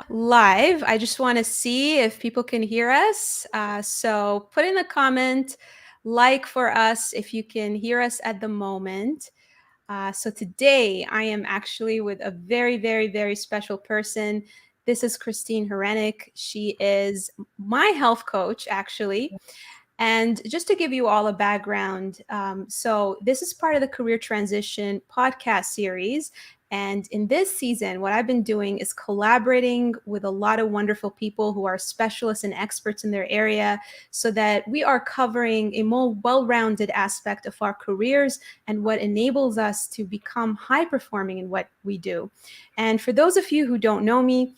live. I just want to see if people can hear us. So put in a comment, like for us if you can hear us at the moment. So today I am actually with a very, very, very special person. This is Christine Herenik. She is my health coach, actually. And just to give you all a background, so this is part of the Career Transition podcast series. And in this season, what I've been doing is collaborating with a lot of wonderful people who are specialists and experts in their area so that we are covering a more well rounded aspect of our careers and what enables us to become high performing in what we do. And for those of you who don't know me,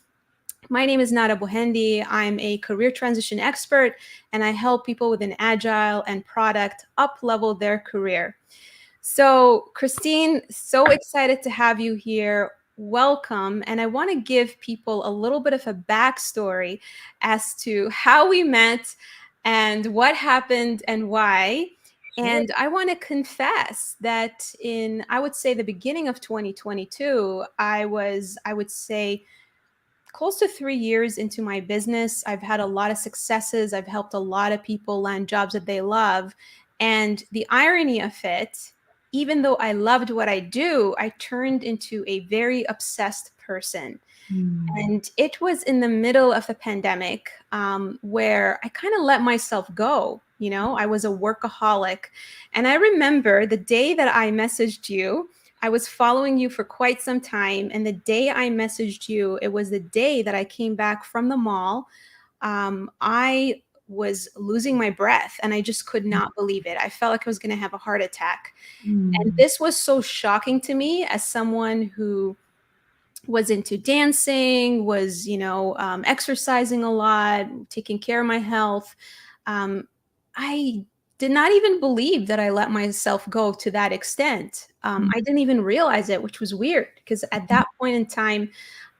my name is Nada Bohendi. I'm a career transition expert, and I help people with an agile and product up level their career. So, Christine, so excited to have you here. Welcome. And I want to give people a little bit of a backstory as to how we met and what happened and why. Sure. And I want to confess that in, I would say, the beginning of 2022, I would say, close to 3 years into my business. I've had a lot of successes. I've helped a lot of people land jobs that they love. And the irony of it, even though I loved what I do, I turned into a very obsessed person. And it was in the middle of the pandemic where I kind of let myself go. You know, I was a workaholic. And I remember the day that I messaged you, I was following you for quite some time. And the day I messaged you, it was the day that I came back from the mall. I was losing my breath and I just could not believe it. I felt like I was going to have a heart attack. And this was so shocking to me as someone who was into dancing, was, exercising a lot, taking care of my health. I did not even believe that I let myself go to that extent. I didn't even realize it, which was weird because at that point in time,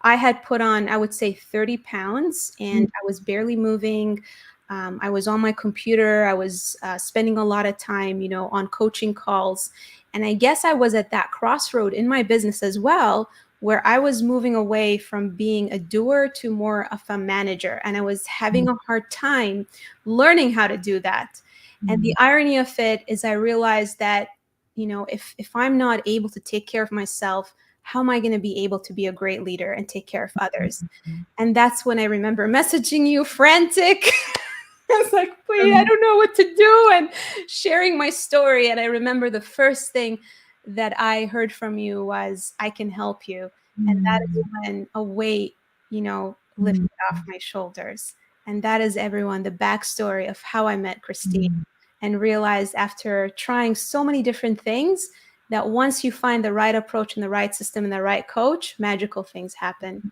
I had put on, I would say, 30 pounds and I was barely moving. I was on my computer. I was spending a lot of time, on coaching calls. And I guess I was at that crossroad in my business as well, where I was moving away from being a doer to more of a manager. And I was having a hard time learning how to do that. And the irony of it is I realized that, if I'm not able to take care of myself, how am I going to be able to be a great leader and take care of others? And that's when I remember messaging you frantic. I was like, wait, I don't know what to do, and sharing my story. And I remember the first thing that I heard from you was, I can help you. And that is when a weight, lifted off my shoulders. And that is, everyone, the backstory of how I met Christine and realized after trying so many different things that once you find the right approach and the right system and the right coach, magical things happen.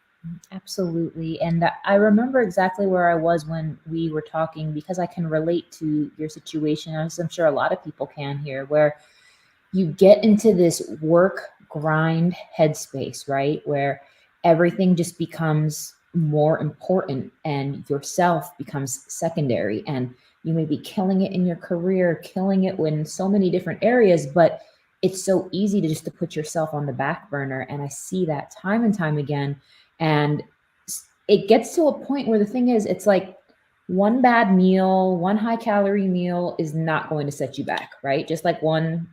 Absolutely. And I remember exactly where I was when we were talking because I can relate to your situation, as I'm sure a lot of people can here, where you get into this work grind headspace, right? Where everything just becomes more important and yourself becomes secondary. And you may be killing it in your career, killing it in so many different areas, but it's so easy to just to put yourself on the back burner. And I see that time and time again. And it gets to a point where the thing is, it's like one bad meal, one high calorie meal is not going to set you back, right? Just like one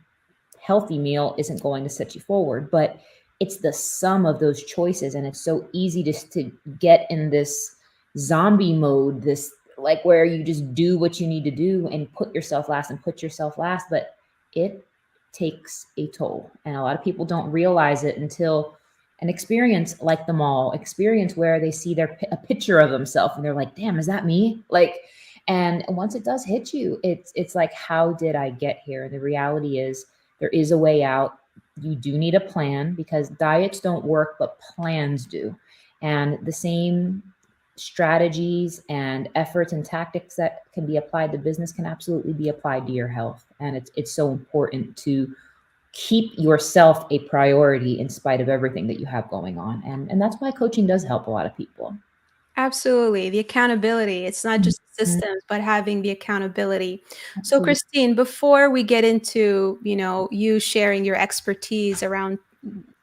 healthy meal isn't going to set you forward, but it's the sum of those choices. And it's so easy just to get in this zombie mode, this like where you just do what you need to do and put yourself last and put yourself last. But it takes a toll. And a lot of people don't realize it until an experience like the mall experience where they see a picture of themselves and they're like, damn, is that me? Like, and once it does hit you, it's like, how did I get here? And the reality is there is a way out. You do need a plan because diets don't work, but plans do. And the same strategies and efforts and tactics that can be applied to business can absolutely be applied to your health. And it's so important to keep yourself a priority in spite of everything that you have going on. And that's why coaching does help a lot of people. Absolutely. The accountability. It's not just systems, but having the accountability. So, Absolutely. Christine, before we get into, you sharing your expertise around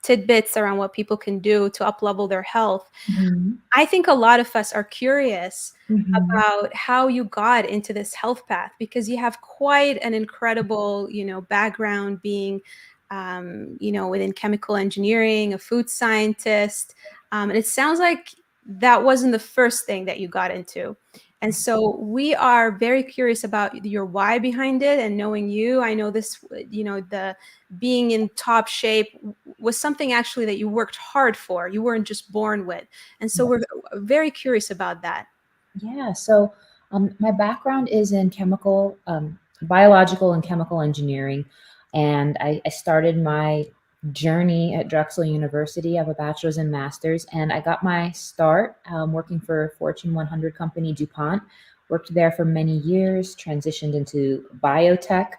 tidbits around what people can do to up level their health. Mhm. I think a lot of us are curious Mhm. about how you got into this health path, because you have quite an incredible, background being, within chemical engineering, a food scientist. And it sounds like that wasn't the first thing that you got into. And so we are very curious about your why behind it and knowing you. I know this, the being in top shape was something actually that you worked hard for. You weren't just born with. And so we're very curious about that. Yeah, so my background is in biological and chemical engineering, and I started my journey at Drexel University. I have a bachelor's and master's, and I got my start working for Fortune 100 company DuPont. Worked there for many years, transitioned into biotech,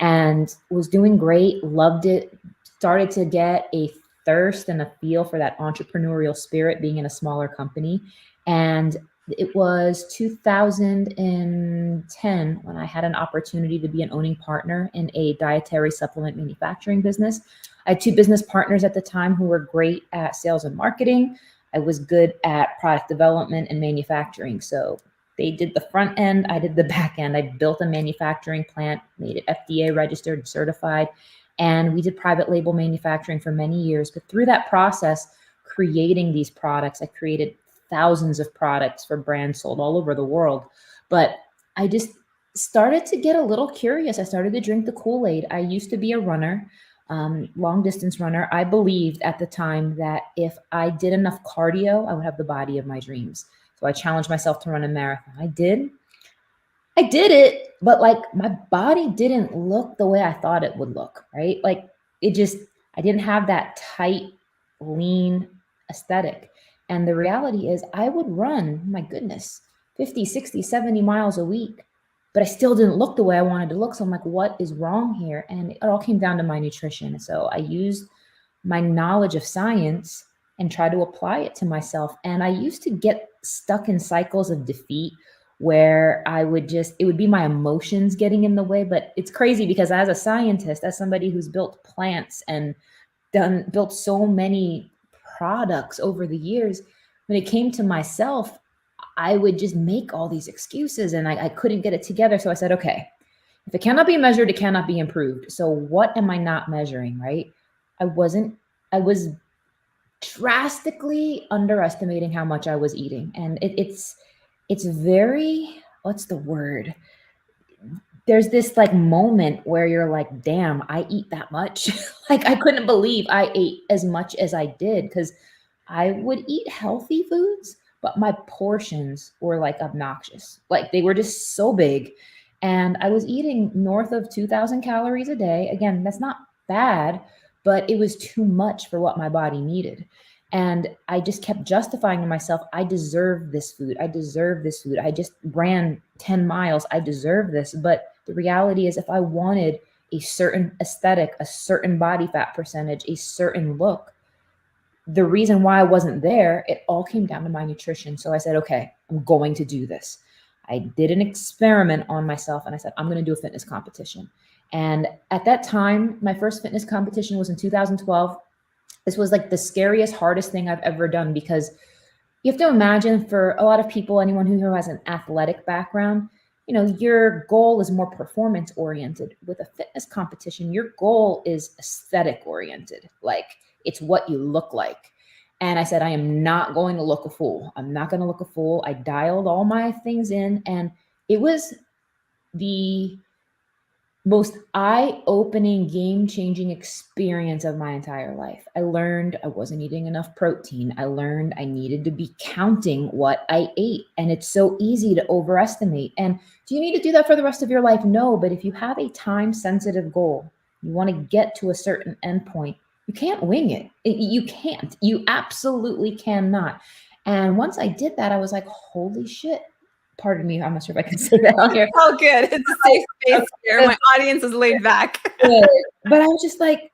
and was doing great. Loved it. Started to get a thirst and a feel for that entrepreneurial spirit being in a smaller company. And it was 2010 when I had an opportunity to be an owning partner in a dietary supplement manufacturing business. I had two business partners at the time who were great at sales and marketing. I was good at product development and manufacturing. So they did the front end, I did the back end. I built a manufacturing plant, made it FDA registered and certified, and we did private label manufacturing for many years. But through that process, creating these products, I created thousands of products for brands sold all over the world. But I just started to get a little curious. I started to drink the Kool-Aid. I used to be a runner, long distance runner. I believed at the time that if I did enough cardio, I would have the body of my dreams. So I challenged myself to run a marathon. I did it, but like my body didn't look the way I thought it would look, right? Like it just, I didn't have that tight, lean aesthetic. And the reality is, I would run, my goodness, 50, 60, 70 miles a week, but I still didn't look the way I wanted to look. So I'm like, what is wrong here? And it all came down to my nutrition. So I used my knowledge of science and try to apply it to myself. And I used to get stuck in cycles of defeat where it would be my emotions getting in the way. But it's crazy because as a scientist, as somebody who's built plants and built so many products over the years, when it came to myself, I would just make all these excuses and I couldn't get it together. So I said, okay, if it cannot be measured, it cannot be improved. So what am I not measuring, right? I wasn't, I was drastically underestimating how much I was eating. And it's very, what's the word? There's this like moment where you're like, damn, I eat that much. Like I couldn't believe I ate as much as I did because I would eat healthy foods, but my portions were like obnoxious. Like they were just so big. And I was eating north of 2,000 calories a day. Again, that's not bad, but it was too much for what my body needed. And I just kept justifying to myself, I deserve this food. I deserve this food. I just ran 10 miles. I deserve this. But the reality is, if I wanted a certain aesthetic, a certain body fat percentage, a certain look, the reason why I wasn't there, it all came down to my nutrition. So I said, okay, I'm going to do this. I did an experiment on myself and I said, I'm going to do a fitness competition. And at that time, my first fitness competition was in 2012. This was like the scariest, hardest thing I've ever done because you have to imagine for a lot of people, anyone who has an athletic background, your goal is more performance oriented. With a fitness competition, your goal is aesthetic oriented. Like it's what you look like. And I said, I am not going to look a fool. I'm not going to look a fool. I dialed all my things in, and it was the most eye-opening, game-changing experience of my entire life. I learned I wasn't eating enough protein. I learned I needed to be counting what I ate. And it's so easy to overestimate. And do you need to do that for the rest of your life? No, but if you have a time-sensitive goal, you want to get to a certain endpoint, you can't wing it. You can't. You absolutely cannot. And once I did that, I was like, holy shit. Pardon me, I'm not sure if I can say that on here. Oh, good. It's a safe space here. My audience is laid back. Good. But I was just like,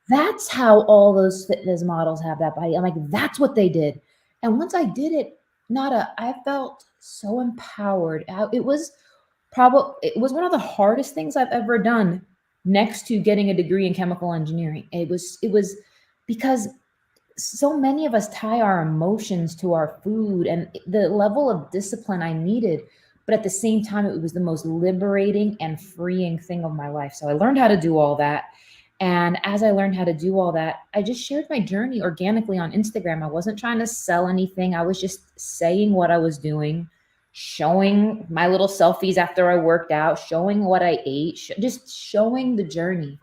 that's how all those fitness models have that body. I'm like, that's what they did. And once I did it, I felt so empowered. It was one of the hardest things I've ever done next to getting a degree in chemical engineering. It was because so many of us tie our emotions to our food, and the level of discipline I needed. But at the same time, it was the most liberating and freeing thing of my life. So I learned how to do all that. And as I learned how to do all that, I just shared my journey organically on Instagram. I wasn't trying to sell anything. I was just saying what I was doing, showing my little selfies after I worked out, showing what I ate, just showing the journey.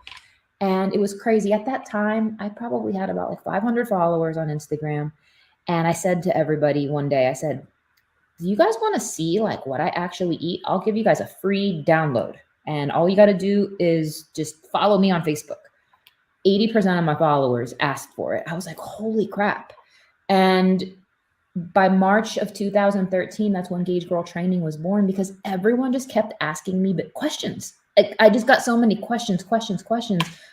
And it was crazy. At that time, I probably had about like 500 followers on Instagram. And I said to everybody one day, I said, do you guys want to see like what I actually eat? I'll give you guys a free download. And all you got to do is just follow me on Facebook. 80% of my followers asked for it. I was like, holy crap. And by March of 2013, that's when Gauge Girl Training was born, because everyone just kept asking me questions. Like, I just got so many questions.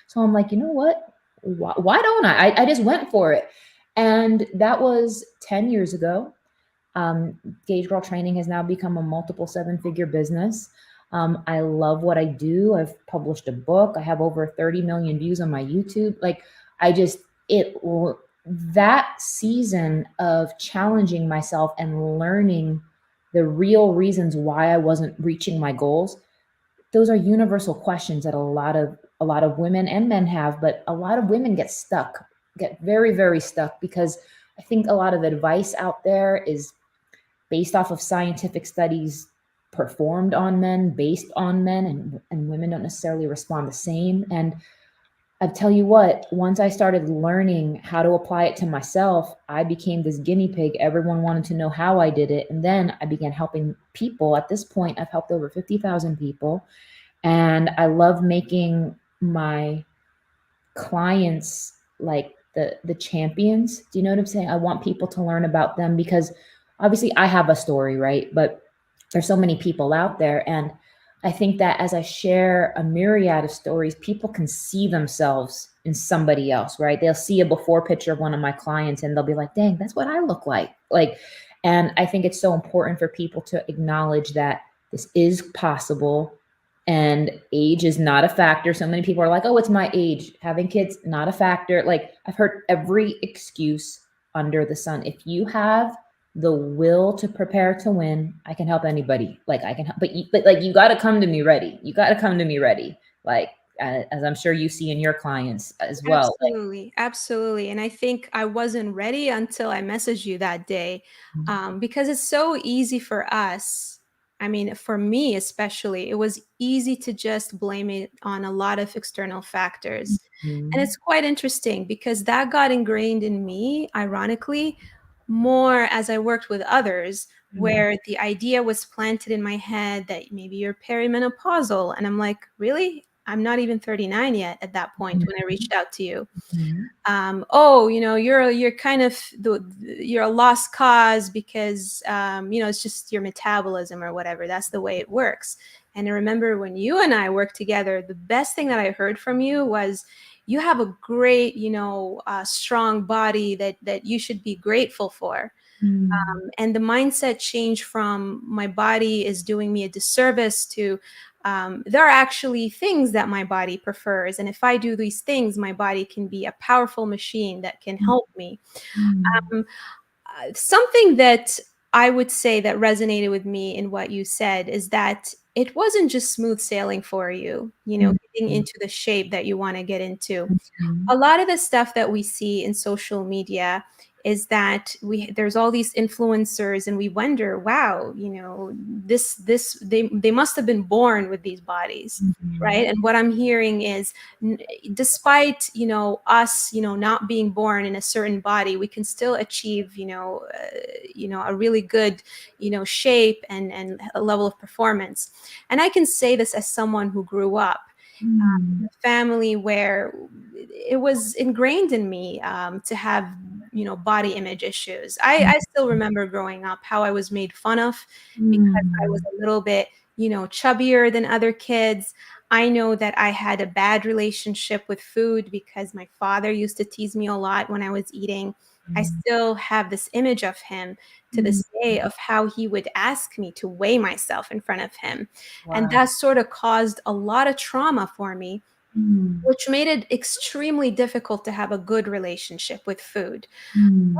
So I'm like, you know what? Why don't I just went for it. And that was 10 years ago. Gauge Girl Training has now become a multiple seven-figure business. I love what I do. I've published a book. I have over 30 million views on my YouTube. Like, I just, it, that season of challenging myself and learning the real reasons why I wasn't reaching my goals, those are universal questions that a lot of women and men have, but a lot of women get stuck, get very, very stuck, because I think a lot of advice out there is based off of scientific studies performed on men, based on men, and women don't necessarily respond the same. And I tell you what, once I started learning how to apply it to myself, I became this guinea pig. Everyone wanted to know how I did it. And then I began helping people. At this point, I've helped over 50,000 people. And I love making my clients like the champions. Do you know what I'm saying? I want people to learn about them, because obviously I have a story, right? But there's so many people out there, and I think that as I share a myriad of stories, people can see themselves in somebody else, right? They'll see a before picture of one of my clients and they'll be like, dang, that's what I look like. And I think it's so important for people to acknowledge that this is possible, and age is not a factor. So many people are like, oh, it's my age. Having kids, not a factor. Like, I've heard every excuse under the sun. If you have the will to prepare to win, I can help anybody. Like, I can help, but like, you got to come to me ready. You got to come to me ready. Like, as I'm sure you see in your clients as well. Like, Absolutely, absolutely. And I think I wasn't ready until I messaged you that day, because it's so easy for us. I mean, for me especially, it was easy to just blame it on a lot of external factors. And mm, it's quite interesting because that got ingrained in me, ironically, more as I worked with others, mm, where the idea was planted in my head that maybe you're perimenopausal. And I'm like, really? I'm not even 39 yet at that point mm, when I reached out to you. mm, Oh, you're kind of you're a lost cause because it's just your metabolism or whatever. That's the way it works. And I remember when you and I worked together, the best thing that I heard from you was you have a great, strong body that you should be grateful for. mm, And the mindset change from my body is doing me a disservice to there are actually things that my body prefers. And if I do these things, my body can be a powerful machine that can help me. mm, Um, Something that I would say that resonated with me in what you said is that it wasn't just smooth sailing for you, mm, getting mm, into the shape that you want to get into. mm, A lot of the stuff that we see in social media is that there's all these influencers and we wonder, wow, they must have been born with these bodies, right? mm, And what I'm hearing is, despite us not being born in a certain body, we can still achieve a really good shape and a level of performance. And I can say this as someone who grew up in mm, a family where it was ingrained in me to have body image issues. I still remember growing up how I was made fun of because I was mm, a little bit chubbier than other kids. I know that I had a bad relationship with food because my father used to tease me a lot when I was eating. I mm, still have this image of him to mm. this day of how he would ask me to weigh myself in front of him. And Wow. that sort of caused a lot of trauma for me. Mm, which made it extremely difficult to have a good relationship with food. mm.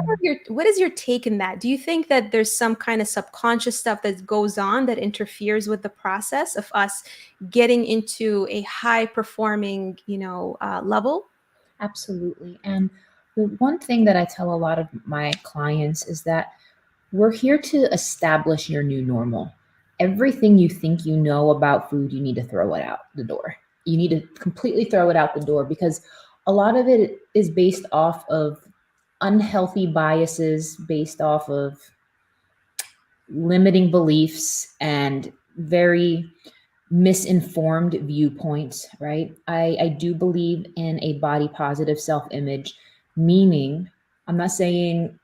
What is your take in that? Do you think that there's some kind of subconscious stuff that goes on that interferes with the process of us getting into a high performing, level? Absolutely. And the one thing that I tell a lot of my clients is that we're here to establish your new normal. Everything you think you know about food, you need to throw it out the door. You need to completely throw it out the door because a lot of it is based off of unhealthy biases, based off of limiting beliefs and very misinformed viewpoints, right? I do believe in a body positive self image, meaning I'm not saying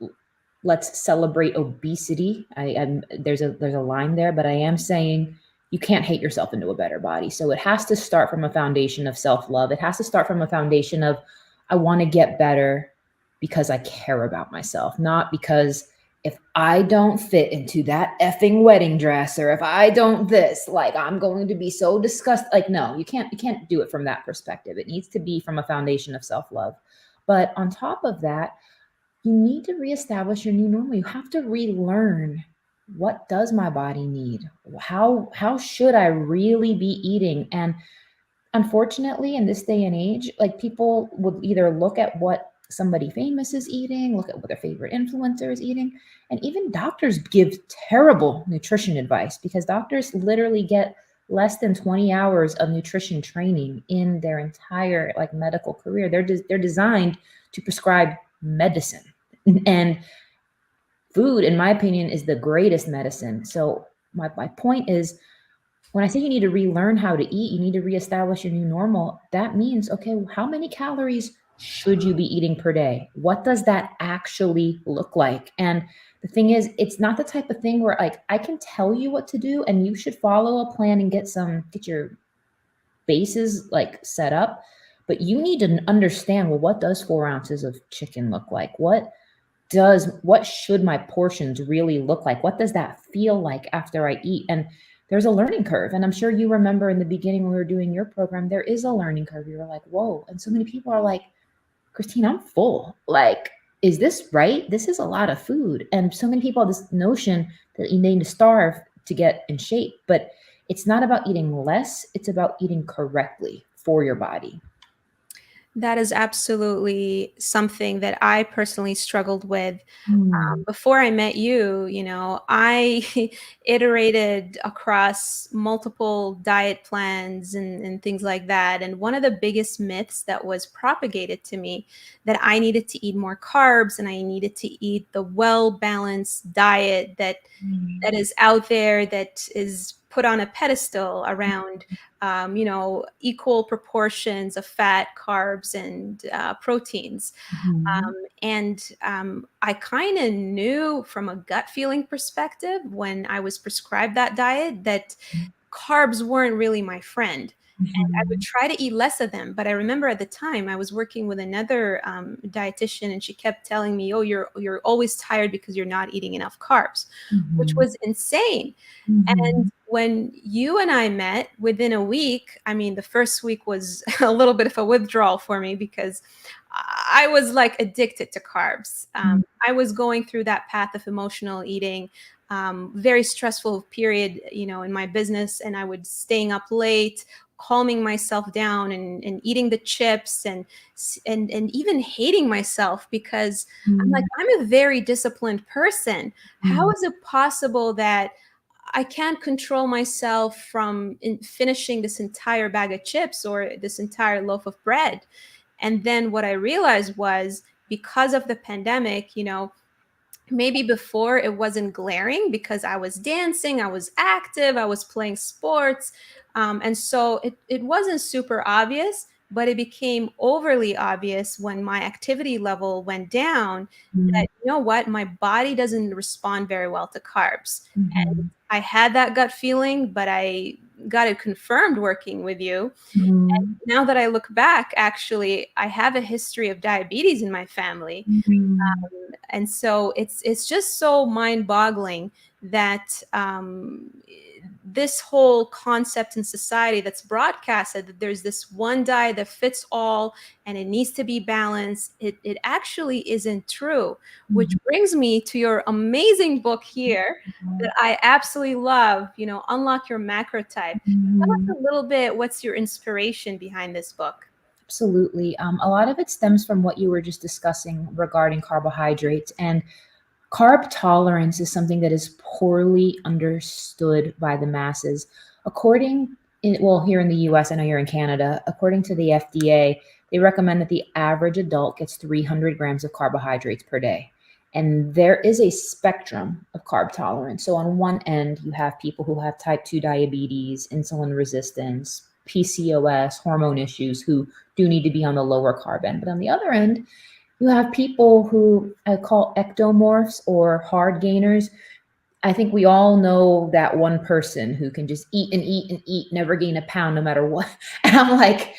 let's celebrate obesity. There's a line there, but I am saying you can't hate yourself into a better body. So it has to start from a foundation of self love. It has to start from a foundation of I want to get better because I care about myself, not because if I don't fit into that effing wedding dress or if I don't this, like I'm going to be so disgusted. Like, no, you can't do it from that perspective. It needs to be from a foundation of self-love. But on top of that, you need to reestablish your new normal. You have to relearn what does my body need? How should I really be eating? And unfortunately, in this day and age, like people would either look at what somebody famous is eating, look at what their favorite influencer is eating, and even doctors give terrible nutrition advice because doctors literally get less than 20 hours of nutrition training in their entire like medical career. They're designed to prescribe medicine. And food, in my opinion, is the greatest medicine. So my point is when I say you need to relearn how to eat, you need to reestablish your new normal. That means, okay, how many calories should you be eating per day? What does that actually look like? And the thing is, it's not the type of thing where like I can tell you what to do and you should follow a plan and get your bases like set up. But you need to understand, well, what does 4 ounces of chicken look like? What should my portions really look like? What does that feel like after I eat? And there's a learning curve. And I'm sure you remember in the beginning when we were doing your program, there is a learning curve. You were like, whoa. And so many people are like, Christine, I'm full. Like, is this right? This is a lot of food. And so many people have this notion that you need to starve to get in shape. But it's not about eating less, it's about eating correctly for your body. That is absolutely something that I personally struggled with. Mm, Before I met you, I iterated across multiple diet plans and things like that. And one of the biggest myths that was propagated to me that I needed to eat more carbs and I needed to eat the well-balanced diet that mm, is out there, that is put on a pedestal around equal proportions of fat, carbs, and proteins. mhm, And I kind of knew from a gut feeling perspective when I was prescribed that diet that carbs weren't really my friend. And I would mhm, try to eat less of them. But I remember at the time I was working with another dietitian, and she kept telling me, "Oh, you're always tired because you're not eating enough carbs," which mhm, was insane. And mhm, when you and I met within a week, I mean, the first week was a little bit of a withdrawal for me because I was like addicted to carbs. mhm, I was going through that path of emotional eating, very stressful period, in my business, and I would staying up late, calming myself down, and eating the chips, and even hating myself because I'm like, mhm, I'm a very disciplined person. How mhm, is it possible that I can't control myself from finishing this entire bag of chips or this entire loaf of bread? And then what I realized was because of the pandemic, maybe before it wasn't glaring because I was dancing, I was active, I was playing sports. And so it wasn't super obvious, but it became overly obvious when my activity level went down mhm, that, my body doesn't respond very well to carbs. And mhm, I had that gut feeling, but I got it confirmed working with you. mhm, Now that I look back, actually, I have a history of diabetes in my family. mhm, And so it's just so mind-boggling that this whole concept in society that's broadcasted that there's this one diet that fits all and it needs to be balanced, it actually isn't true. Which Mhm. brings me to your amazing book here that I absolutely love, Unlock Your Macro Type. Tell Mhm. us a little bit, what's your inspiration behind this book? Absolutely. A lot of it stems from what you were just discussing regarding carbohydrates. And carb tolerance is something that is poorly understood by the masses. Well, here in the US, I know you're in Canada, according to the FDA, they recommend that the average adult gets 300 grams of carbohydrates per day. And there is a spectrum of carb tolerance. So, on one end, you have people who have type 2 diabetes, insulin resistance, PCOS, hormone issues, who do need to be on the lower carb end. But on the other end, you have people who I call ectomorphs or hard gainers. I think we all know that one person who can just eat and eat and eat, never gain a pound no matter what. And I'm like,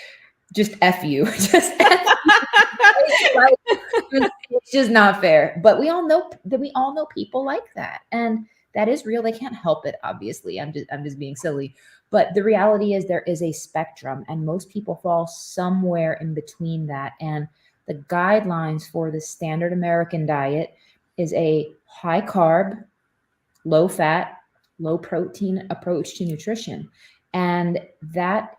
just F you. Just F you. Like, it's just not fair. But we all know people like that. And that is real. They can't help it, obviously. I'm just being silly. But the reality is there is a spectrum, and most people fall somewhere in between that. And the guidelines for the standard American diet is a high carb, low fat, low protein approach to nutrition. And that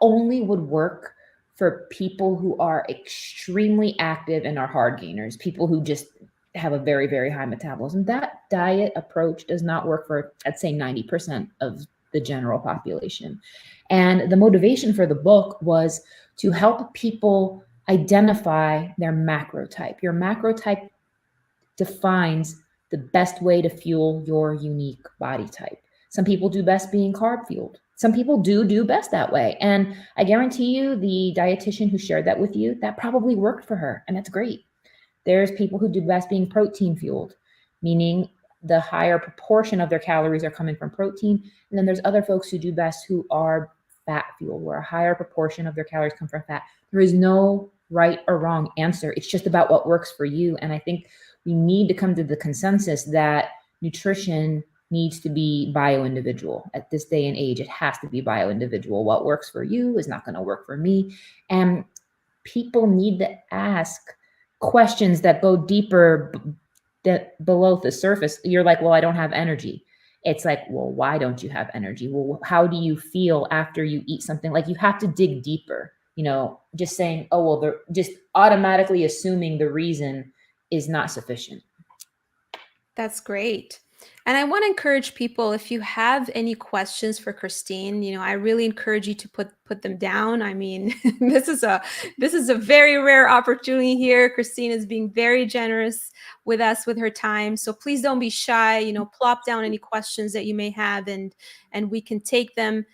only would work for people who are extremely active and are hard gainers, people who just have a very, very high metabolism. That diet approach does not work for, I'd say, 90% of the general population. And the motivation for the book was to help people identify their macro type. Your macro type defines the best way to fuel your unique body type. Some people do best being carb fueled. Some people do best that way. And I guarantee you, the dietitian who shared that with you, that probably worked for her. And that's great. There's people who do best being protein fueled, meaning the higher proportion of their calories are coming from protein. And then there's other folks who do best who are fat fueled, where a higher proportion of their calories come from fat. There is no right or wrong answer. It's just about what works for you. And I think we need to come to the consensus that nutrition needs to be bio-individual at this day and age. It has to be bio-individual. What works for you is not going to work for me. And people need to ask questions that go deeper below the surface. You're like, well, I don't have energy. It's like, well, why don't you have energy? Well, how do you feel after you eat something? Like, you have to dig deeper. Just saying, oh, well, they're just automatically assuming the reason is not sufficient. That's great. And I want to encourage people, if you have any questions for Christine, I really encourage you to put them down. I mean, this is a very rare opportunity here. Christine is being very generous with us with her time. So please don't be shy, plop down any questions that you may have, and we can take them,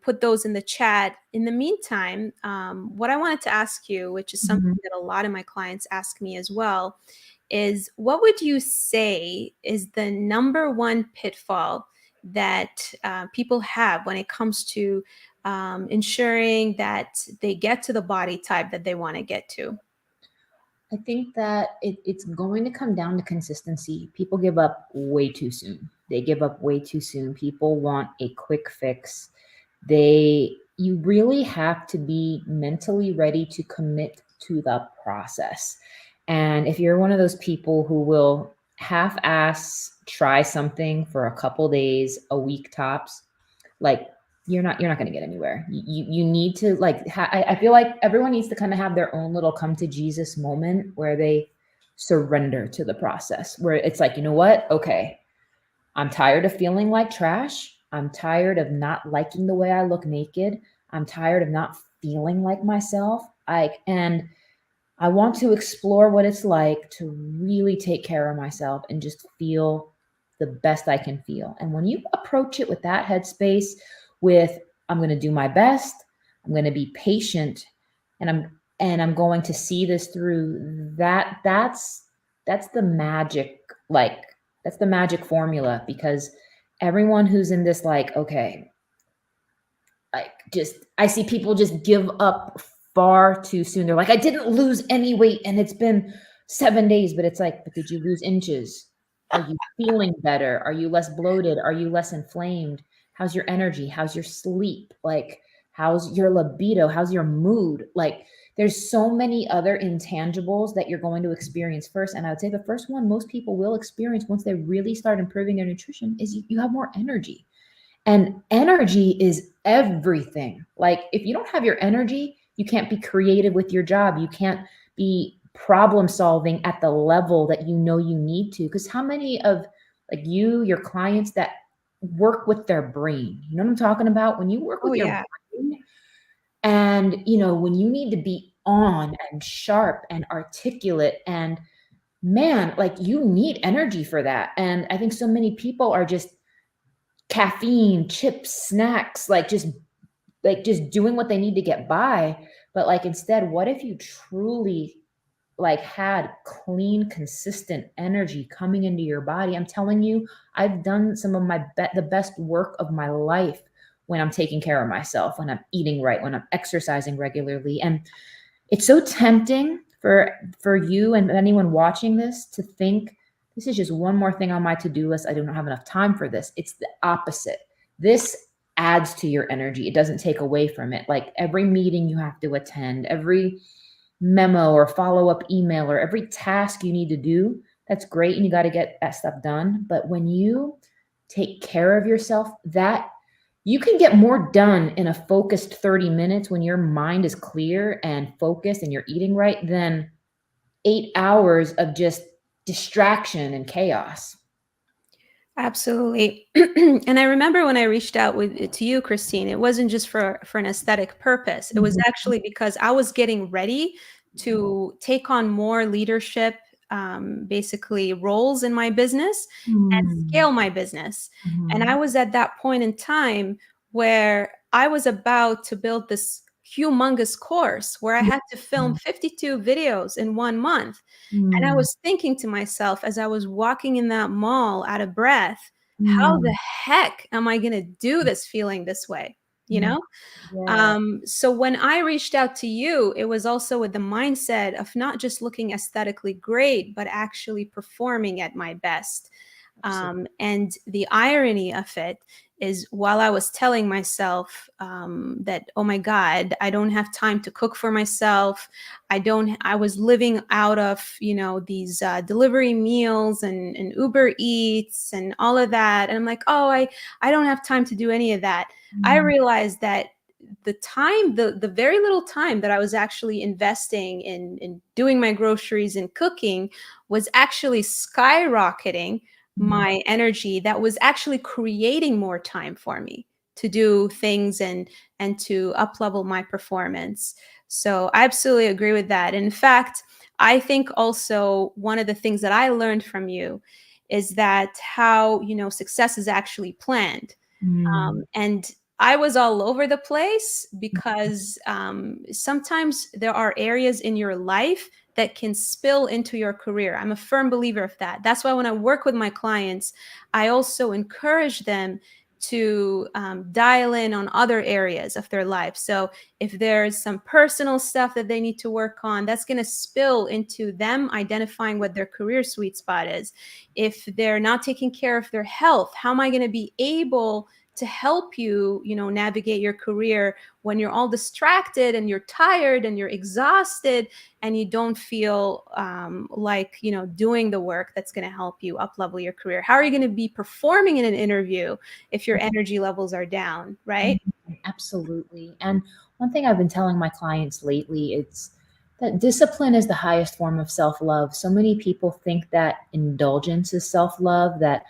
put those in the chat. In the meantime, what I wanted to ask you, which is something Mhm. that a lot of my clients ask me as well, is what would you say is the number one pitfall that people have when it comes to ensuring that they get to the body type that they want to get to? I think that it's going to come down to consistency. People give up way too soon. They give up way too soon. People want a quick fix. You really have to be mentally ready to commit to the process. And if you're one of those people who will half-ass try something for a couple days, a week tops, like, you're not going to get anywhere. You need to, like, I feel like everyone needs to kind of have their own little come to Jesus moment where they surrender to the process, where it's like, you know what? Okay, I'm tired of feeling like trash. I'm tired of not liking the way I look naked. I'm tired of not feeling like myself. And I want to explore what it's like to really take care of myself and just feel the best I can feel. And when you approach it with that headspace, with I'm going to do my best, I'm going to be patient, and I'm going to see this through, that's the magic, like, that's the magic formula. Because everyone who's in this, like, okay, like, just, I see people just give up far too soon. They're like, I didn't lose any weight and it's been 7 days, but it's like, but did you lose inches? Are you feeling better? Are you less bloated? Are you less inflamed? How's your energy? How's your sleep? Like, how's your libido? How's your mood? Like, there's so many other intangibles that you're going to experience first. And I would say the first one most people will experience once they really start improving their nutrition is you have more energy. And energy is everything. Like, if you don't have your energy, you can't be creative with your job. You can't be problem solving at the level that you know you need to. Because how many of like your clients that work with their brain? You know what I'm talking about? When you work Oh with your yeah. brain and when you need to be on and sharp and articulate and man, like you need energy for that. And I think so many people are just caffeine, chips, snacks, like just doing what they need to get by. But like instead, what if you truly like had clean, consistent energy coming into your body? I'm telling you, I've done some of the best work of my life when I'm taking care of myself, when I'm eating right, when I'm exercising regularly. And it's so tempting for you and anyone watching this to think this is just one more thing on my to-do list. I don't have enough time for this. It's the opposite. This adds to your energy. It doesn't take away from it. Like every meeting you have to attend, every memo or follow-up email or every task you need to do, that's great and you got to get that stuff done. But when you take care of yourself, that you can get more done in a focused 30 minutes when your mind is clear and focused and you're eating right than 8 hours of just distraction and chaos. Absolutely. And I remember when I reached out to you, Christine, it wasn't just for an aesthetic purpose. It was Mhm. actually because I was getting ready to take on more leadership, basically roles in my business and Mm, scale my business. And I mhm, was at that point in time where I was about to build this humongous course where I yeah, had to film 52 videos in 1 month. And I mm, was thinking to myself as I was walking in that mall out of breath, how the mm, heck am I going to do this feeling this way? You mm, know? yeah, So when I reached out to you, it was also with the mindset of not just looking aesthetically great, but actually performing at my best. absolutely. And the irony of it is while I was telling myself that, oh my God, I don't have time to cook for myself. I was living out of, these delivery meals and Uber Eats and all of that. And I'm like, oh, I don't have time to do any of that. I Mm, realized that the very little time that I was actually investing in doing my groceries and cooking was actually skyrocketing mhm, my energy, that was actually creating more time for me to do things and to up level my performance. So I absolutely agree with that. In fact, I think also one of the things that I learned from you is that how success is actually planned. mm, And I was all over the place because sometimes there are areas in your life that can spill into your career. I'm a firm believer of that. That's why when I work with my clients, I also encourage them to dial in on other areas of their life. So if there's some personal stuff that they need to work on, that's going to spill into them identifying what their career sweet spot is. If they're not taking care of their health, how am I going to be able to help you, navigate your career when you're all distracted and you're tired and you're exhausted and you don't feel like, doing the work that's going to help you up level your career? How are you going to be performing in an interview if your energy levels are down, right? mhm, absolutely. And one thing I've been telling my clients lately, it's that discipline is the highest form of self-love. So many people think that indulgence is self-love, that,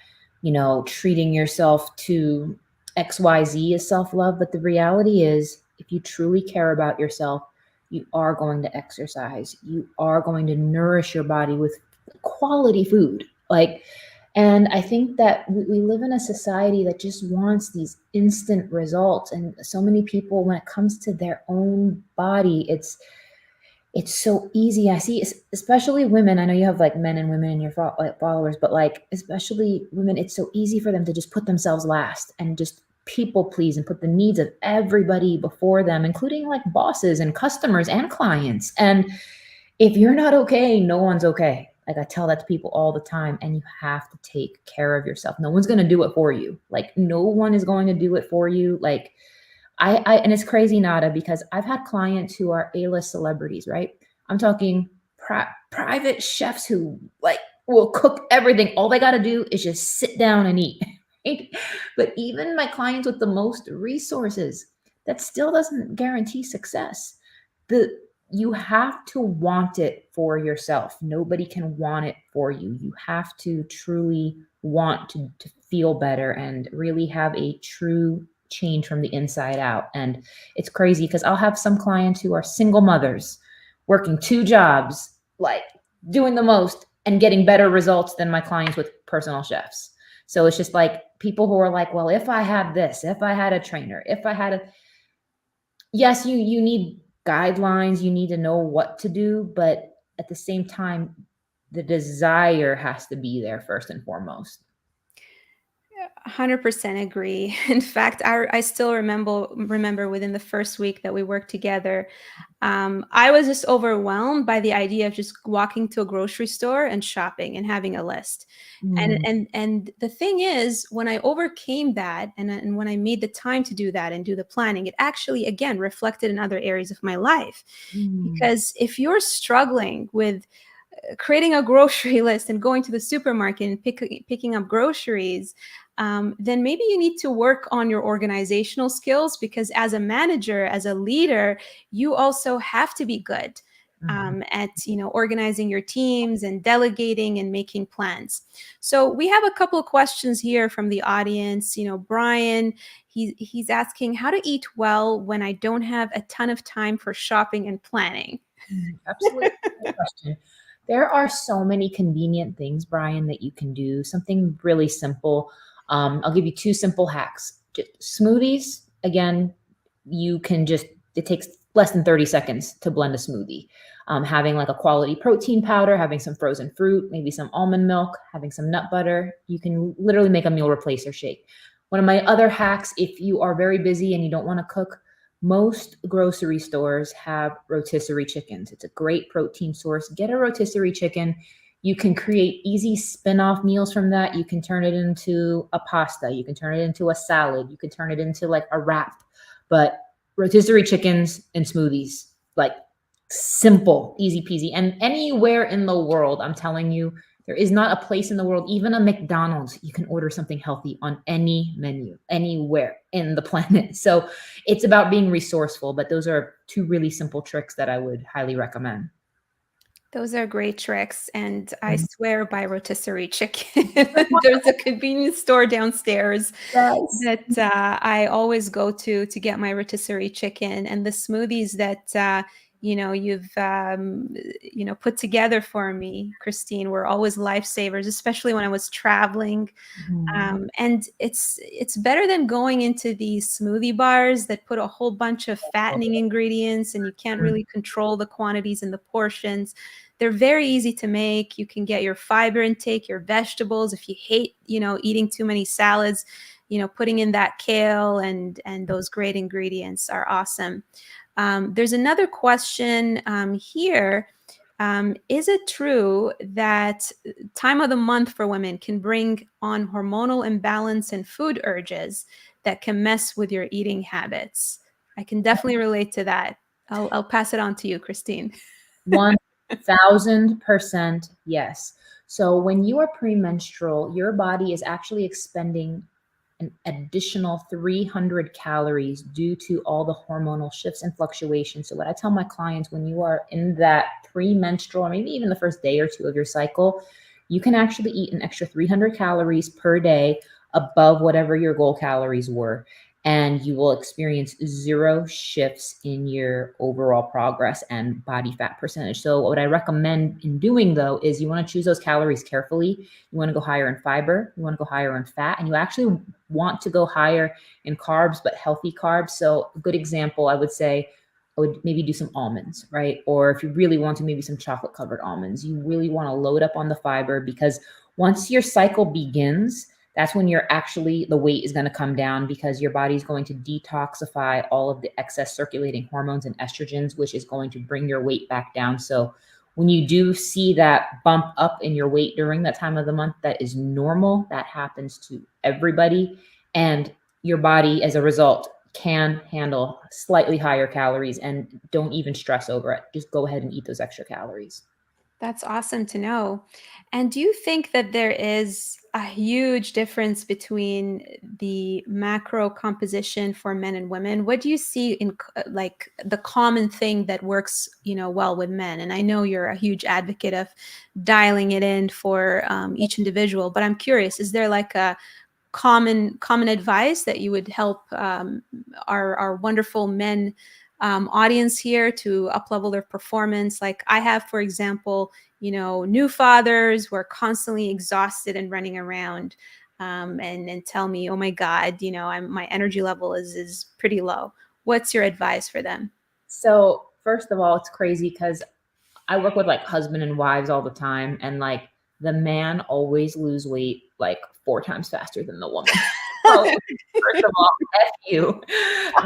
treating yourself to XYZ is self-love. But the reality is, if you truly care about yourself, you are going to exercise. You are going to nourish your body with quality food. And I think that we live in a society that just wants these instant results. And so many people, when it comes to their own body, it's so easy. I see, especially women. I know you have like men and women in your like followers, but like especially women, it's so easy for them to just put themselves last and just people please and put the needs of everybody before them, including like bosses and customers and clients. And if you're not okay, no one's okay. Like I tell that to people all the time, and you have to take care of yourself. No one's going to do it for you. Like no one is going to do it for you. Like and it's crazy, Nada, because I've had clients who are A-list celebrities, right? I'm talking private chefs who like will cook everything. All they got to do is just sit down and eat. Right? But even my clients with the most resources, that still doesn't guarantee success. The You have to want it for yourself. Nobody can want it for you. You have to truly want to feel better and really have a true change from the inside out. And it's crazy because I'll have some clients who are single mothers working 2 jobs, like doing the most and getting better results than my clients with personal chefs. So it's just like people who are like, well, if I had this, if I had a trainer, if I had a, yes, you need guidelines, you need to know what to do, but at the same time, the desire has to be there first and foremost. 100% agree. In fact, I still remember within the first week that we worked together, I was just overwhelmed by the idea of just walking to a grocery store and shopping and having a list. And Mm, and the thing is, when I overcame that, and when I made the time to do that and do the planning, it actually again reflected in other areas of my life. mm, Because if you're struggling with creating a grocery list and going to the supermarket and picking up groceries, then maybe you need to work on your organizational skills, because as a manager, as a leader, you also have to be good mhm. at organizing your teams and delegating and making plans. So we have a couple of questions here from the audience. Brian, he's asking how to eat well when I don't have a ton of time for shopping and planning. Absolutely. Good question. There are so many convenient things, Brian, that you can do. Something really simple. I'll give you 2 simple hacks. Just smoothies, again, you can just, it takes less than 30 seconds to blend a smoothie. Having like a quality protein powder, having some frozen fruit, maybe some almond milk, having some nut butter, you can literally make a meal replacer shake. One of my other hacks, if you are very busy and you don't want to cook, most grocery stores have rotisserie chickens. It's a great protein source. Get a rotisserie chicken. You can create easy spin-off meals from that. You can turn it into a pasta. You can turn it into a salad. You can turn it into like a wrap. But rotisserie chickens and smoothies, like simple, easy peasy. And anywhere in the world, I'm telling you, there is not a place in the world, even a McDonald's, you can order something healthy on any menu, anywhere in the planet. So it's about being resourceful, but those are 2 really simple tricks that I would highly recommend. Those are great tricks, and I Mhm. swear by rotisserie chicken. There's a convenience store downstairs Yes. that I always go to get my rotisserie chicken, and the smoothies that you've put together for me, Christine, were always lifesavers, especially when I was traveling. Mhm. And it's better than going into these smoothie bars that put a whole bunch of fattening ingredients, and you can't really control the quantities and the portions. They're very easy to make. You can get your fiber intake, your vegetables. If you hate, eating too many salads, putting in that kale and those great ingredients are awesome. There's another question here. Is it true that time of the month for women can bring on hormonal imbalance and food urges that can mess with your eating habits? I can definitely relate to that. I'll pass it on to you, Christine. 1000% yes. So when you are premenstrual, your body is actually expending an additional 300 calories due to all the hormonal shifts and fluctuations. So what I tell my clients, when you are in that premenstrual, or maybe even the first day or two of your cycle, you can actually eat an extra 300 calories per day above whatever your goal calories were, and you will experience 0 shifts in your overall progress and body fat percentage. So what I recommend in doing though is you want to choose those calories carefully. You want to go higher in fiber, you want to go higher in fat, and you actually want to go higher in carbs, but healthy carbs. So a good example, I would say, I would maybe do some almonds, right? Or if you really want to, maybe some chocolate covered almonds. You really want to load up on the fiber, because once your cycle begins, that's when you're actually, the weight is going to come down, because your body's going to detoxify all of the excess circulating hormones and estrogens, which is going to bring your weight back down. So When you do see that bump up in your weight during that time of the month, that is normal. That happens to everybody. And your body, as a result, can handle slightly higher calories, and don't even stress over it. Just go ahead and eat those extra calories. That's awesome to know. And do you think that there is a huge difference between the macro composition for men and women? What do you see in like the common thing that works, well with men? And I know you're a huge advocate of dialing it in for each individual, but I'm curious, is there like a common advice that you would help our wonderful men audience here to uplevel their performance? Like I have, for example, new fathers who are constantly exhausted and running around, and tell me, oh my God, my energy level is pretty low. What's your advice for them? So, first of all, it's crazy because I work with like husband and wives all the time, and like the man always lose weight like 4 times faster than the woman. So first of all, F you.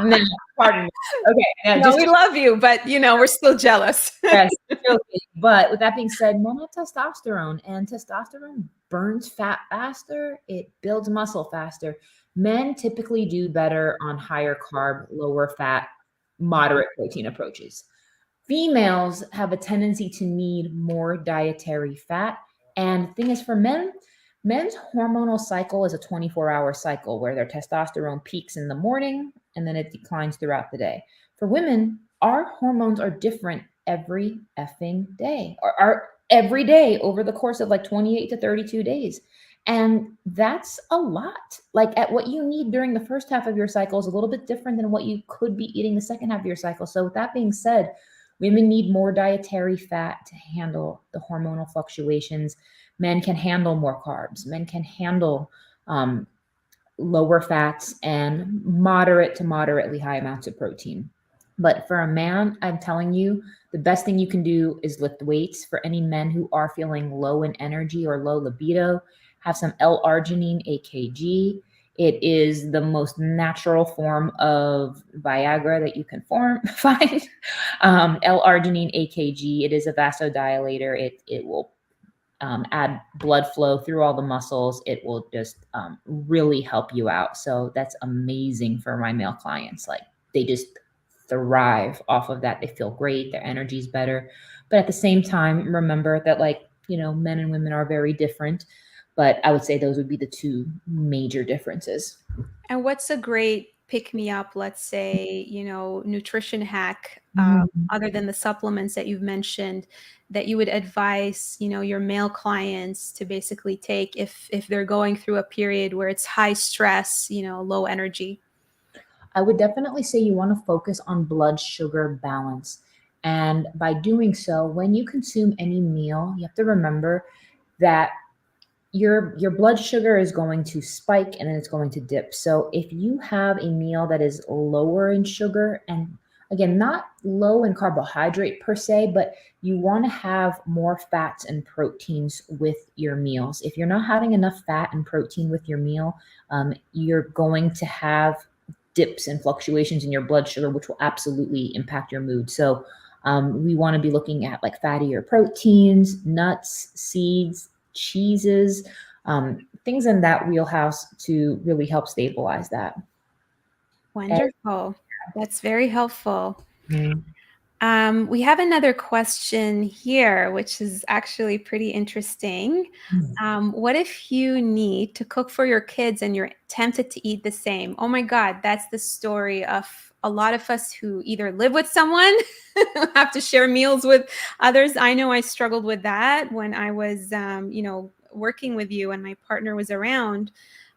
No, pardon me. Okay, now No, just we love you, but we're still jealous. yes, joking. But with that being said, men have testosterone, and testosterone burns fat faster. It builds muscle faster. Men typically do better on higher carb, lower fat, moderate protein approaches. Females have a tendency to need more dietary fat. And the thing is, for men, men's hormonal cycle is a 24-hour cycle where their testosterone peaks in the morning and then it declines throughout the day. For women, our hormones are different every effing day, or are every day over the course of like 28 to 32 days. And that's a lot. Like at what you need during the first half of your cycle is a little bit different than what you could be eating the second half of your cycle. So, with that being said, women need more dietary fat to handle the hormonal fluctuations. Men can handle more carbs. Men can handle lower fats and moderate to moderately high amounts of protein. But for a man, I'm telling you, the best thing you can do is lift weights. For any men who are feeling low in energy or low libido, have some L-arginine AKG. It is the most natural form of Viagra that you can find. L-arginine AKG. It is a vasodilator. It will add blood flow through all the muscles. It will just really help you out. So that's amazing for my male clients. Like they just thrive off of that. They feel great. Their energy's better. But at the same time, remember that men and women are very different. But I would say those would be the two major differences. And what's a great pick me up, let's say, nutrition hack, Mm. other than the supplements that you've mentioned, that you would advise, your male clients to basically take if they're going through a period where it's high stress, low energy? I would definitely say you want to focus on blood sugar balance. And by doing so, when you consume any meal, you have to remember that your blood sugar is going to spike and then it's going to dip. So if you have a meal that is lower in sugar, and again, not low in carbohydrate per se, but you want to have more fats and proteins with your meals. If you're not having enough fat and protein with your meal, you're going to have dips and fluctuations in your blood sugar, which will absolutely impact your mood. So we want to be looking at like fattier proteins, nuts, seeds, cheeses, things in that wheelhouse to really help stabilize that. Wonderful. That's very helpful. Mhm. We have another question here, which is actually pretty interesting. What if you need to cook for your kids and you're tempted to eat the same? Oh my God, that's the story of a lot of us who either live with someone, have to share meals with others. I know I struggled with that when I was, working with you and my partner was around.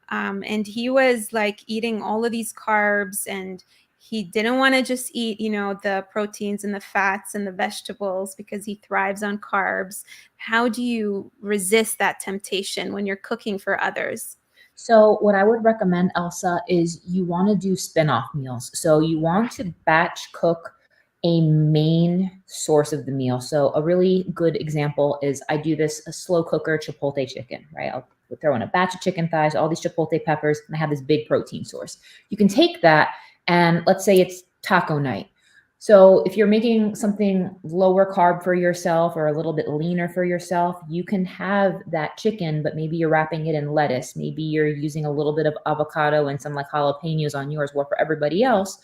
And he was like eating all of these carbs, and he didn't want to just eat, the proteins and the fats and the vegetables because he thrives on carbs. How do you resist that temptation when you're cooking for others? So, what I would recommend, Elsa, is you want to do spin-off meals. So, you want to batch cook a main source of the meal. So, a really good example is I do this a slow cooker chipotle chicken, right? I'll throw in a batch of chicken thighs, all these chipotle peppers, and I have this big protein source. You can take that, and let's say it's taco night. So if you're making something lower carb for yourself or a little bit leaner for yourself, you can have that chicken, but maybe you're wrapping it in lettuce. Maybe you're using a little bit of avocado and some like jalapenos on yours. Well, for everybody else,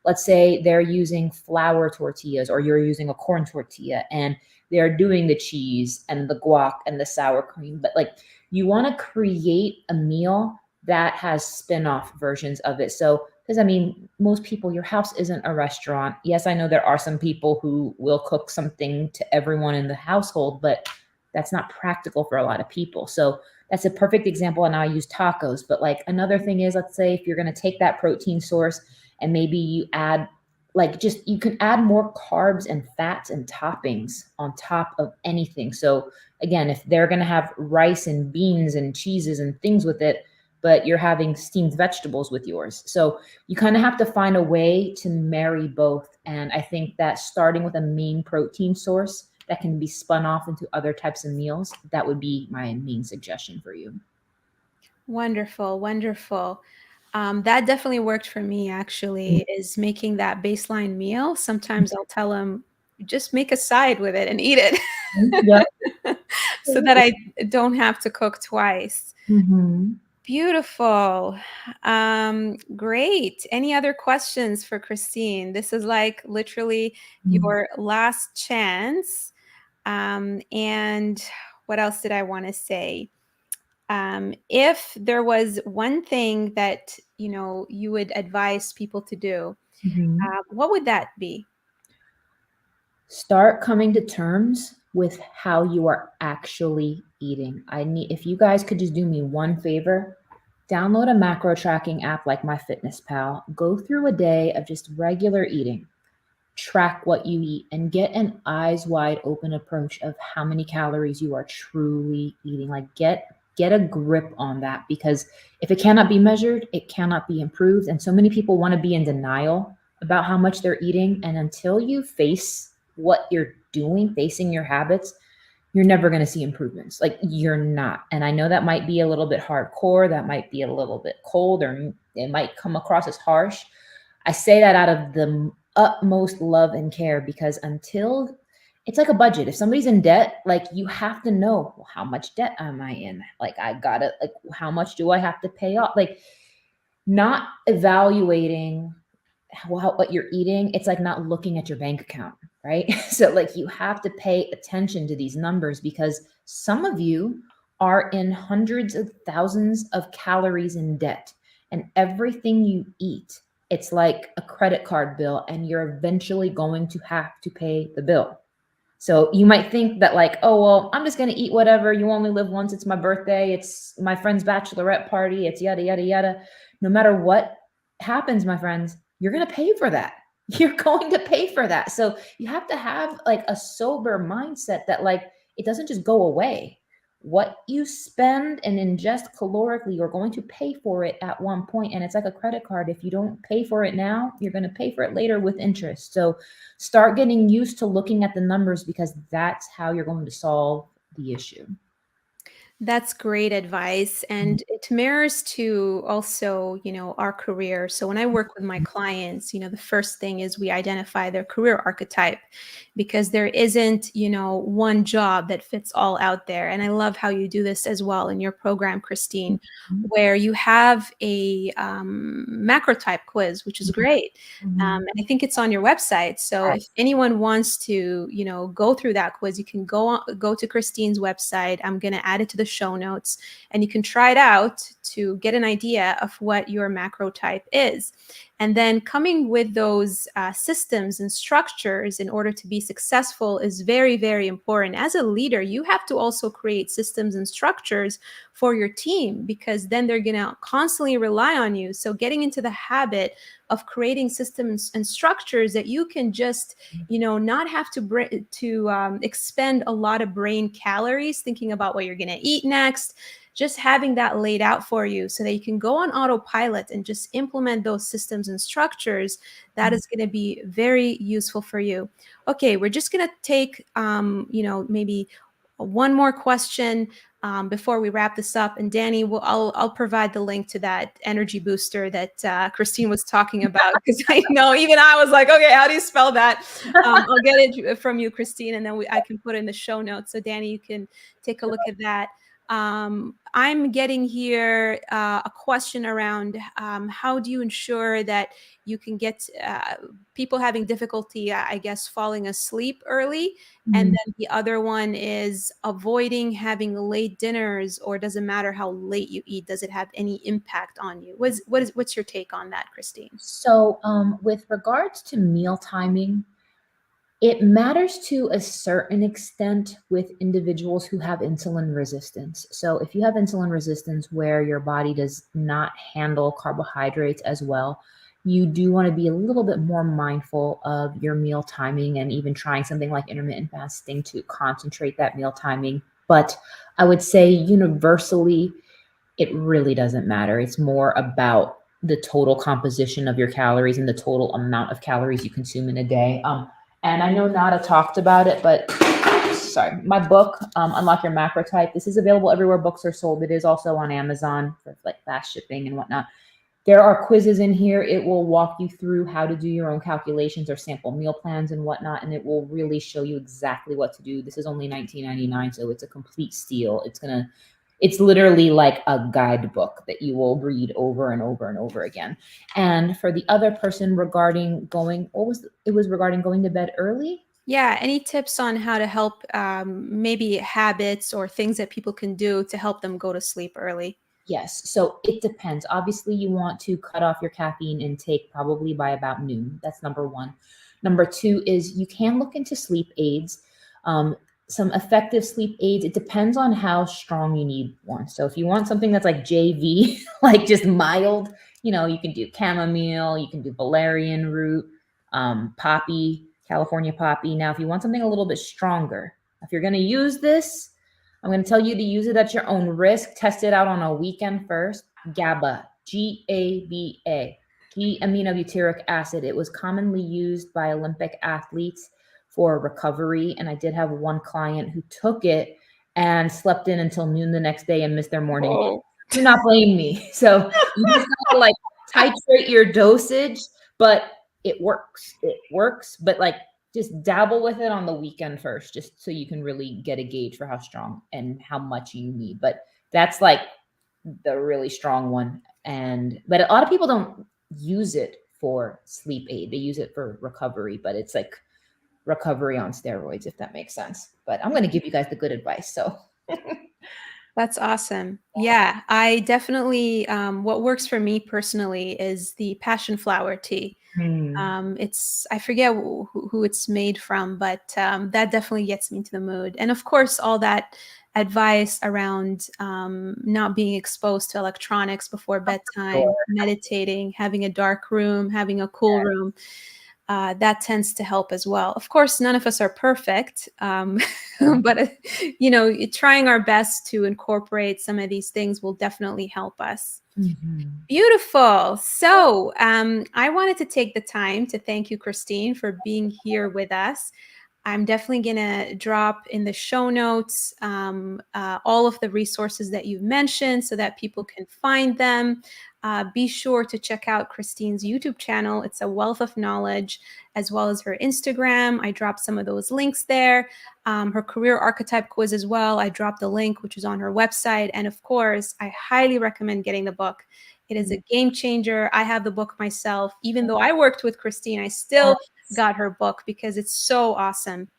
let's say they're using flour tortillas or you're using a corn tortilla and they're doing the cheese and the guac and the sour cream. But like you want to create a meal that has spin-off versions of it. So because I mean, most people, your house isn't a restaurant. Yes, I know there are some people who will cook something to everyone in the household, but that's not practical for a lot of people. So that's a perfect example. And I use tacos. But like another thing is, let's say if you're going to take that protein source and maybe you add like just you can add more carbs and fats and toppings on top of anything. So again, if they're going to have rice and beans and cheeses and things with it, but you're having steamed vegetables with yours. So you kind of have to find a way to marry both. And I think that starting with a main protein source that can be spun off into other types of meals, that would be my main suggestion for you. Wonderful, wonderful. That definitely worked for me actually, is making that baseline meal. Sometimes I'll tell them, just make a side with it and eat it Yeah. so that I don't have to cook twice. Mm-hmm. Beautiful. Great. Any other questions for Christine? This is like literally your last chance. And what else did I want to say? If there was one thing that you would advise people to do, Mm-hmm. what would that be? Start coming to terms with how you are actually eating. I need if you guys could just do me one favor, download a macro tracking app like MyFitnessPal. Go through a day of just regular eating. Track what you eat and get an eyes wide open approach of how many calories you are truly eating. Like get a grip on that because if it cannot be measured, it cannot be improved. And so many people want to be in denial about how much they're eating. And until you face what you're doing, facing your habits, you're never going to see improvements. Like you're not. And I know that might be a little bit hardcore, that might be a little bit cold, or it might come across as harsh. I say that out of the utmost love and care because until it's like a budget. If somebody's in debt, like you have to know, well, how much debt am I in? Like I gotta like how much do I have to pay off? Like not evaluating what you're eating, it's like not looking at your bank account, right? So like you have to pay attention to these numbers because some of you are in hundreds of thousands of calories in debt and everything you eat, it's like a credit card bill and you're eventually going to have to pay the bill. So you might think that like, oh, well, I'm just going to eat whatever. You only live once. It's my birthday. It's my friend's bachelorette party. It's yada, yada, yada. No matter what happens, my friends, you're going to pay for that. You're going to pay for that. So you have to have like a sober mindset that like, it doesn't just go away. What you spend and ingest calorically, you're going to pay for it at one point. And it's like a credit card. If you don't pay for it now, you're going to pay for it later with interest. So start getting used to looking at the numbers because that's how you're going to solve the issue. That's great advice. And it mirrors to also, our career. So when I work with my clients, the first thing is we identify their career archetype because there isn't, one job that fits all out there. And I love how you do this as well in your program, Christine, Mhm. where you have a macro type quiz, which is great. Mhm. And I think it's on your website. So if Yes. anyone wants to, go through that quiz, you can go to Christine's website. I'm going to add it to the show notes, and you can try it out to get an idea of what your macro type is. And then coming with those systems and structures in order to be successful is very, very important. As a leader, you have to also create systems and structures for your team because then they're going to constantly rely on you. So getting into the habit of creating systems and structures that you can just, not have to expend a lot of brain calories thinking about what you're going to eat next, just having that laid out for you so that you can go on autopilot and just implement those systems and structures. That is going to be very useful for you. Okay, we're just going to take maybe one more question. before we wrap this up. And Danny, I'll provide the link to that energy booster that Christine was talking about, because I know even I was like, okay, how do you spell that? I'll get it from you, Christine, and then I can put it in the show notes. So Danny, you can take a look at that. I'm getting here a question around how do you ensure that you can get people having difficulty, I guess, falling asleep early. And Mm. then the other one is avoiding having late dinners, or does it matter how late you eat? Does it have any impact on you? What's your take on that, Christine? So, with regards to meal timing, it matters to a certain extent with individuals who have insulin resistance. So, if you have insulin resistance where your body does not handle carbohydrates as well, you do want to be a little bit more mindful of your meal timing and even trying something like intermittent fasting to concentrate that meal timing. But I would say universally, it really doesn't matter. It's more about the total composition of your calories and the total amount of calories you consume in a day. And I know Nada talked about it, but sorry, my book, Unlock Your Macro Type, this is available everywhere books are sold. It is also on Amazon for like fast shipping and whatnot. There are quizzes in here. It will walk you through how to do your own calculations or sample meal plans and whatnot, and it will really show you exactly what to do. This is only $19.99, so it's a complete steal. It's literally like a guidebook that you will read over and over and over again. And for the other person regarding going, it was regarding going to bed early? Yeah, any tips on how to help, maybe habits or things that people can do to help them go to sleep early? Yes. So it depends. Obviously, you want to cut off your caffeine intake probably by about noon. That's number one. Number two is you can look into sleep aids. Um, some effective sleep aids. It depends on how strong you need one. So if you want something that's like JV, like just mild, you can do chamomile, you can do valerian root, poppy, California poppy. Now, if you want something a little bit stronger, if you're going to use this, I'm going to tell you to use it at your own risk. Test it out on a weekend first. GABA, GABA, G-aminobutyric acid. It was commonly used by Olympic athletes for recovery. And I did have one client who took it and slept in until noon the next day and missed their morning. Oh. Do not blame me. So you just gotta like titrate your dosage, but it works. It works, but like just dabble with it on the weekend first, just so you can really get a gauge for how strong and how much you need. But that's like the really strong one. But a lot of people don't use it for sleep aid. They use it for recovery, but it's like recovery on steroids, if that makes sense. But I'm going to give you guys the good advice. So That's awesome. Yeah, I definitely, what works for me personally is the passion flower tea. I forget who it's made from, but that definitely gets me into the mood. And of course, all that advice around not being exposed to electronics before bedtime, sure. meditating, having a dark room, having a cool room, that tends to help as well. Of course, none of us are perfect, but trying our best to incorporate some of these things will definitely help us. Mhm. Beautiful. So, I wanted to take the time to thank you, Christine, for being here with us. I'm definitely going to drop in the show notes all of the resources that you've mentioned so that people can find them. Be sure to check out Christine's YouTube channel. It's a wealth of knowledge, as well as her Instagram. I dropped some of those links there. Her career archetype quiz as well. I dropped the link, which is on her website. And of course, I highly recommend getting the book. It is a game changer. I have the book myself. Even though I worked with Christine, I still got her book because it's so awesome.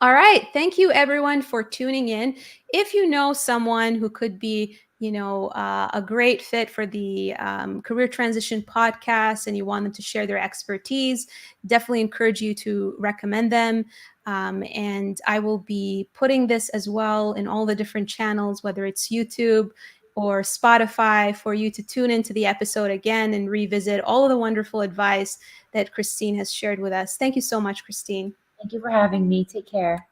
All right. Thank you, everyone, for tuning in. If you know someone who could be, a great fit for the Career Transition podcast and you want them to share their expertise, definitely encourage you to recommend them. And I will be putting this as well in all the different channels, whether it's YouTube or Spotify, for you to tune into the episode again and revisit all of the wonderful advice that Christine has shared with us. Thank you so much, Christine. Thank you for having me. Take care.